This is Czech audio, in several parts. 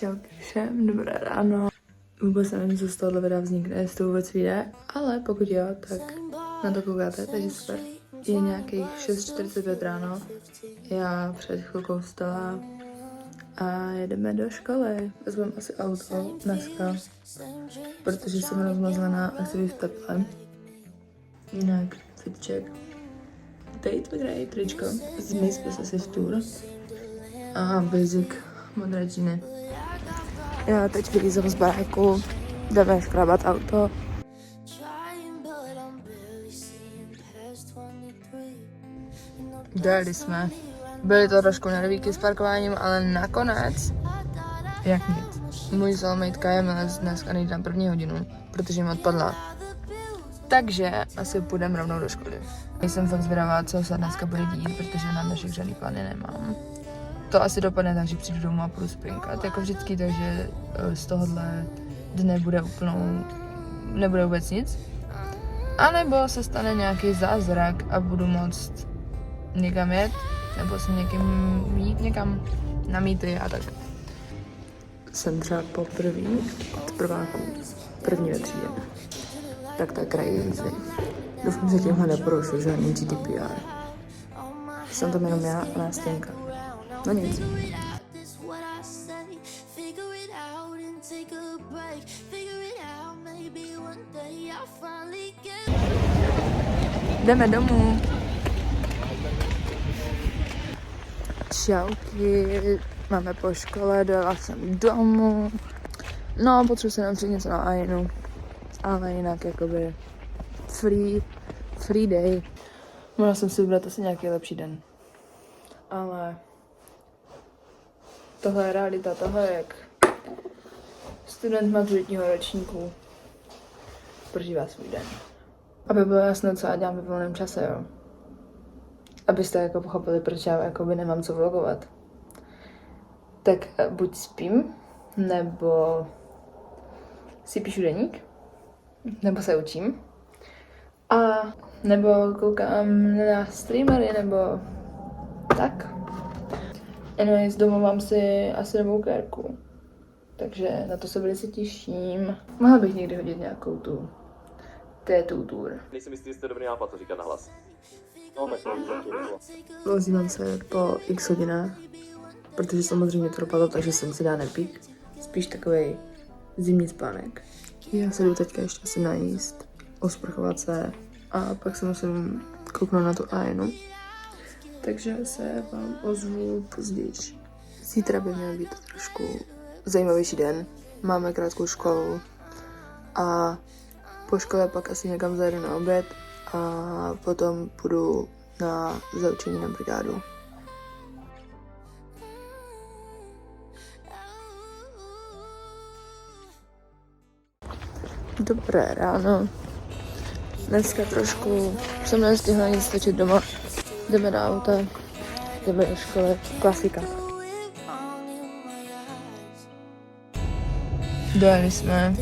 Čau všem, dobré ráno. Vůbec nevím, co z tohohle videa vznikne, jestli to vůbec vyjde, ale pokud jo, tak na to koukáte, takže super. Je nějakých 6:45 ráno, já před chvilkou vstala a jedeme do školy. Vezmeme asi auto dneska, protože jsem rozmazlená a chci být v teple. Jinak fitček. Date with Ray, tričko, z Miss Possessive Tour a basic modré džíny. Já teď vylízám z baráku, jdeme škrábat auto. Dojeli jsme. Byly to trošku nervíky s parkováním, ale nakonec, jak nic. Můj soulmate Kaja dneska nejde na 1. hodinu, protože mi odpadla. Takže asi půjdeme rovnou do školy. Jsem fakt zvědavá, co se dneska bude dít, protože na dnešek žádný plány nemám. To asi dopadne tak, že přijdu domů a půjdu sprinkat, jako vždycky, takže z tohohle dne nebude vůbec nic. A nebo se stane nějaký zázrak a budu moct někam jet, nebo se jít někam na mýty a tak. Jsem třeba poprvé od prváků, první ve třídě. Tak to je crazy. Doufám, že tímhle neporušuji žádný GDPR. Jsem tam jenom já a Nástěnka. No nic. Jdeme domů. Čauky. Máme po škole, dojela jsem domů. No, potřebuji se napřít něco na Ainu. Ale jinak jakoby free day. Mohla jsem si vybrat asi nějaký lepší den. Ale tohle je realita, tohle je jak student maturitního ročníku prožívá svůj den. Aby bylo jasno, co já dělám ve volném čase, jo. Abyste jako pochopili, proč já jakoby nemám co vlogovat. Tak buď spím, nebo si píšu deník, nebo se učím, a nebo koukám na streamery, nebo tak. Anyways, doma mám si asi novou kérku, takže na to se velice těším. Mohla bych někdy hodit nějakou tu tattoo tour. Nejsem jistý, jestli to je dobrý nápad to říkat nahlas. No, tak to Vozívám se po x hodinách, protože samozřejmě to dopadlo, takže jsem si dá nepík. Spíš takovej zimní spánek. Já se jdu teďka ještě asi najíst, osprchovat se a pak se musím kouknout na tu Ainu. Takže se vám ozvu později. Zítra by měl být trošku zajímavější den. Máme krátkou školu a po škole pak asi někam zajedu na oběd a potom půjdu na zaučení na brigádu. Dobré ráno. Dneska trošku jsem nestihla nic točit doma. Jdeme na auta, jdeme do školy, klasika. Dojeli jsme.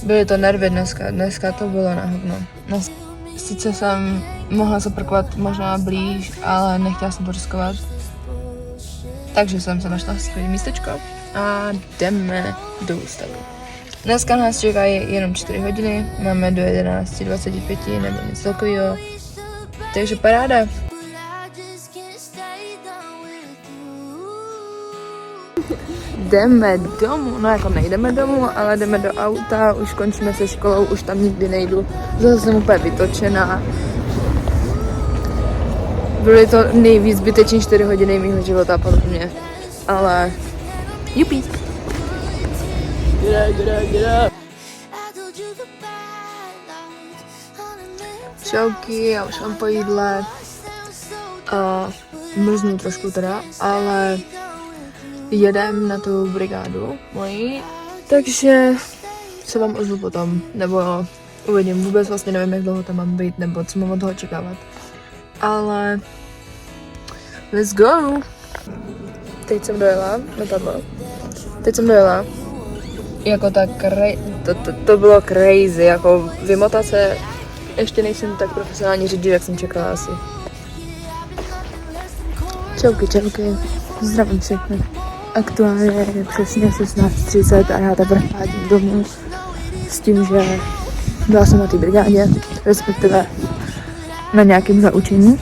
Byly to nervy dneska to bylo na hovno. Sice jsem mohla se parkovat možná blíž, ale nechtěla jsem to riskovat. Takže jsem se našla skvělé místečko a jdeme do ústavu. Dneska nás čekají jenom 4 hodiny, máme do 11:25 nebo něco takového. Takže paráda. Jdeme domů, no jako nejdeme domů, ale jdeme do auta, už končíme se školou, už tam nikdy nejdu. Zase jsem úplně vytočená. Byly to nejvíc zbytečný 4 hodiny mýho života podle mě, ale jupi. Get up. Čauky, já už mám po jídle a mrznu trošku teda, ale jedem na tu brigádu moji, takže se vám ozvu potom, nebo uvidím, vůbec vlastně nevím, jak dlouho tam mám být, nebo co mám od toho očekávat, ale let's go! Teď jsem dojela, jako tak to bylo crazy, jako vymotat se. Ještě nejsem tak profesionální řidič, jak jsem čekala asi. Čauky. Zdravím všechny. Aktuálně je přesně 16:30 a já teprve vádím domů s tím, že byla jsem na té brigádě, respektive na nějakém zaučení.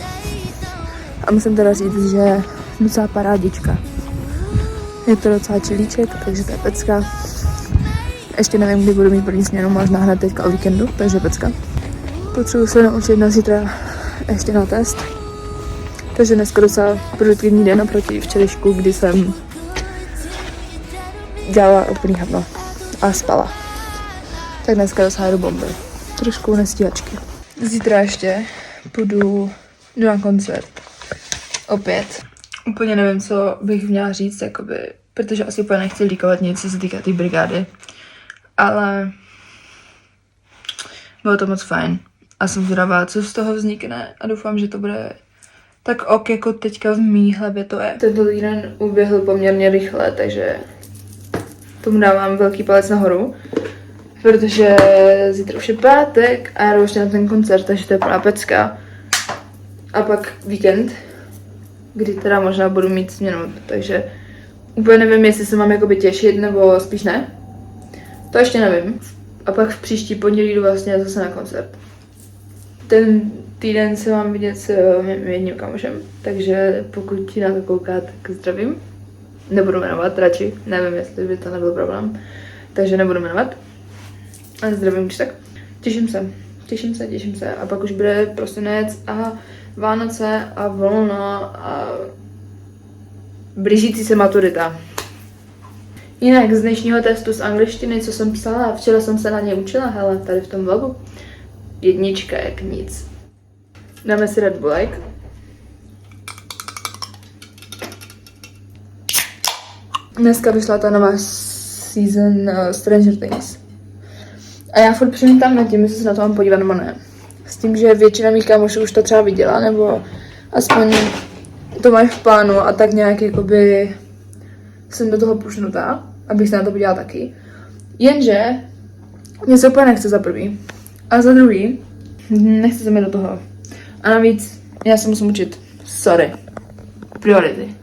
A musím teda říct, že docela parádička. Je to docela čilíček, takže to je pecka. Ještě nevím, kdy budu mít první směnu, možná hned teďka o víkendu, takže pecka. Potřebuji se naučit na zítra ještě na test. Takže dneska docela produktivní den oproti včerejšku, kdy jsem dělala úplný hadno a spala. Tak dneska docela jdu bomby. Trošku nestíhačky. Zítra ještě půjdu na koncert. Opět. Úplně nevím, co bych měla říct, jakoby, protože asi úplně nechci líkovat nic, co se týká té brigády. Ale bylo to moc fajn. A jsem zvědavá, co z toho vznikne a doufám, že to bude tak ok, jako teďka v mý hlavě to je. Tento týden uběhl poměrně rychle, takže tomu dávám velký palec nahoru. Protože zítra už je pátek a já jdu ještě na ten koncert, takže to je plná pecka. A pak víkend, kdy teda možná budu mít směnu, takže úplně nevím, jestli se mám jakoby těšit, nebo spíš ne. To ještě nevím. A pak v příští pondělí jdu vlastně zase na koncert. Ten týden se mám vidět s mým jedním kamošem, takže pokud na to kouká, tak zdravím. Nebudu jmenovat radši, nevím, jestli by to nebyl problém, takže nebudu jmenovat. A zdravím, když tak. Těším se. A pak už bude prosinec a Vánoce a volno a blížící se maturita. Jinak z dnešního testu z angličtiny, co jsem psala, včera jsem se na ně učila, hele, tady v tom vlogu. 1 jak nic. Dáme si Red Bullek. Dneska vyšla ta nová season Stranger Things. A já furt přemýšlím nad tím, jestli se na to mám podívat nebo ne. S tím, že většina mých kámošů už to třeba viděla, nebo aspoň to mají v plánu a tak nějak jakoby jsem do toho pušnutá, abych se na to podívala taky. Jenže mě se úplně nechce za prvý. A za druhý nechce se mi do toho. A navíc já se musím učit. Sorry. Priority.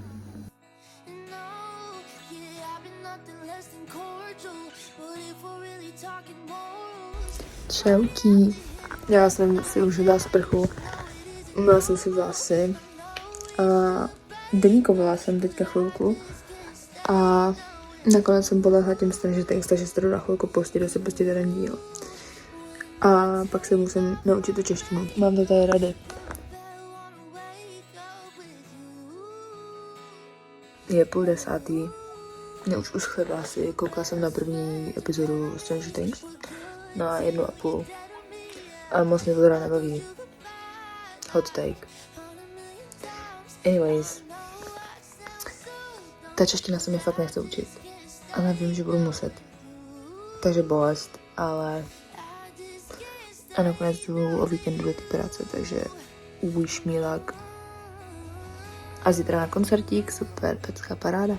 Čauky. Já jsem si už dala sprchu. Umyla jsem si vlasy. A deníkovala jsem teďka chvilku. A nakonec jsem podlehla tím Stranger Things, takže se to na chvilku pustit, se pustit jeden díl. A pak se musím naučit tu češtinu. Mám to tady rady. Je 9:30. Mě už uschly vlasy, koukala jsem na první epizodu Stranger Things. Na 1,5. Ale moc mě to teda nebaví. Hot take. Anyways. Ta čeština se mi fakt nechce učit. Ale vím, že budu muset. Takže bolest, ale... A nakonec jdu o víkendu do té práce, takže wish me luck. A zítra na koncertík, super, pecká paráda.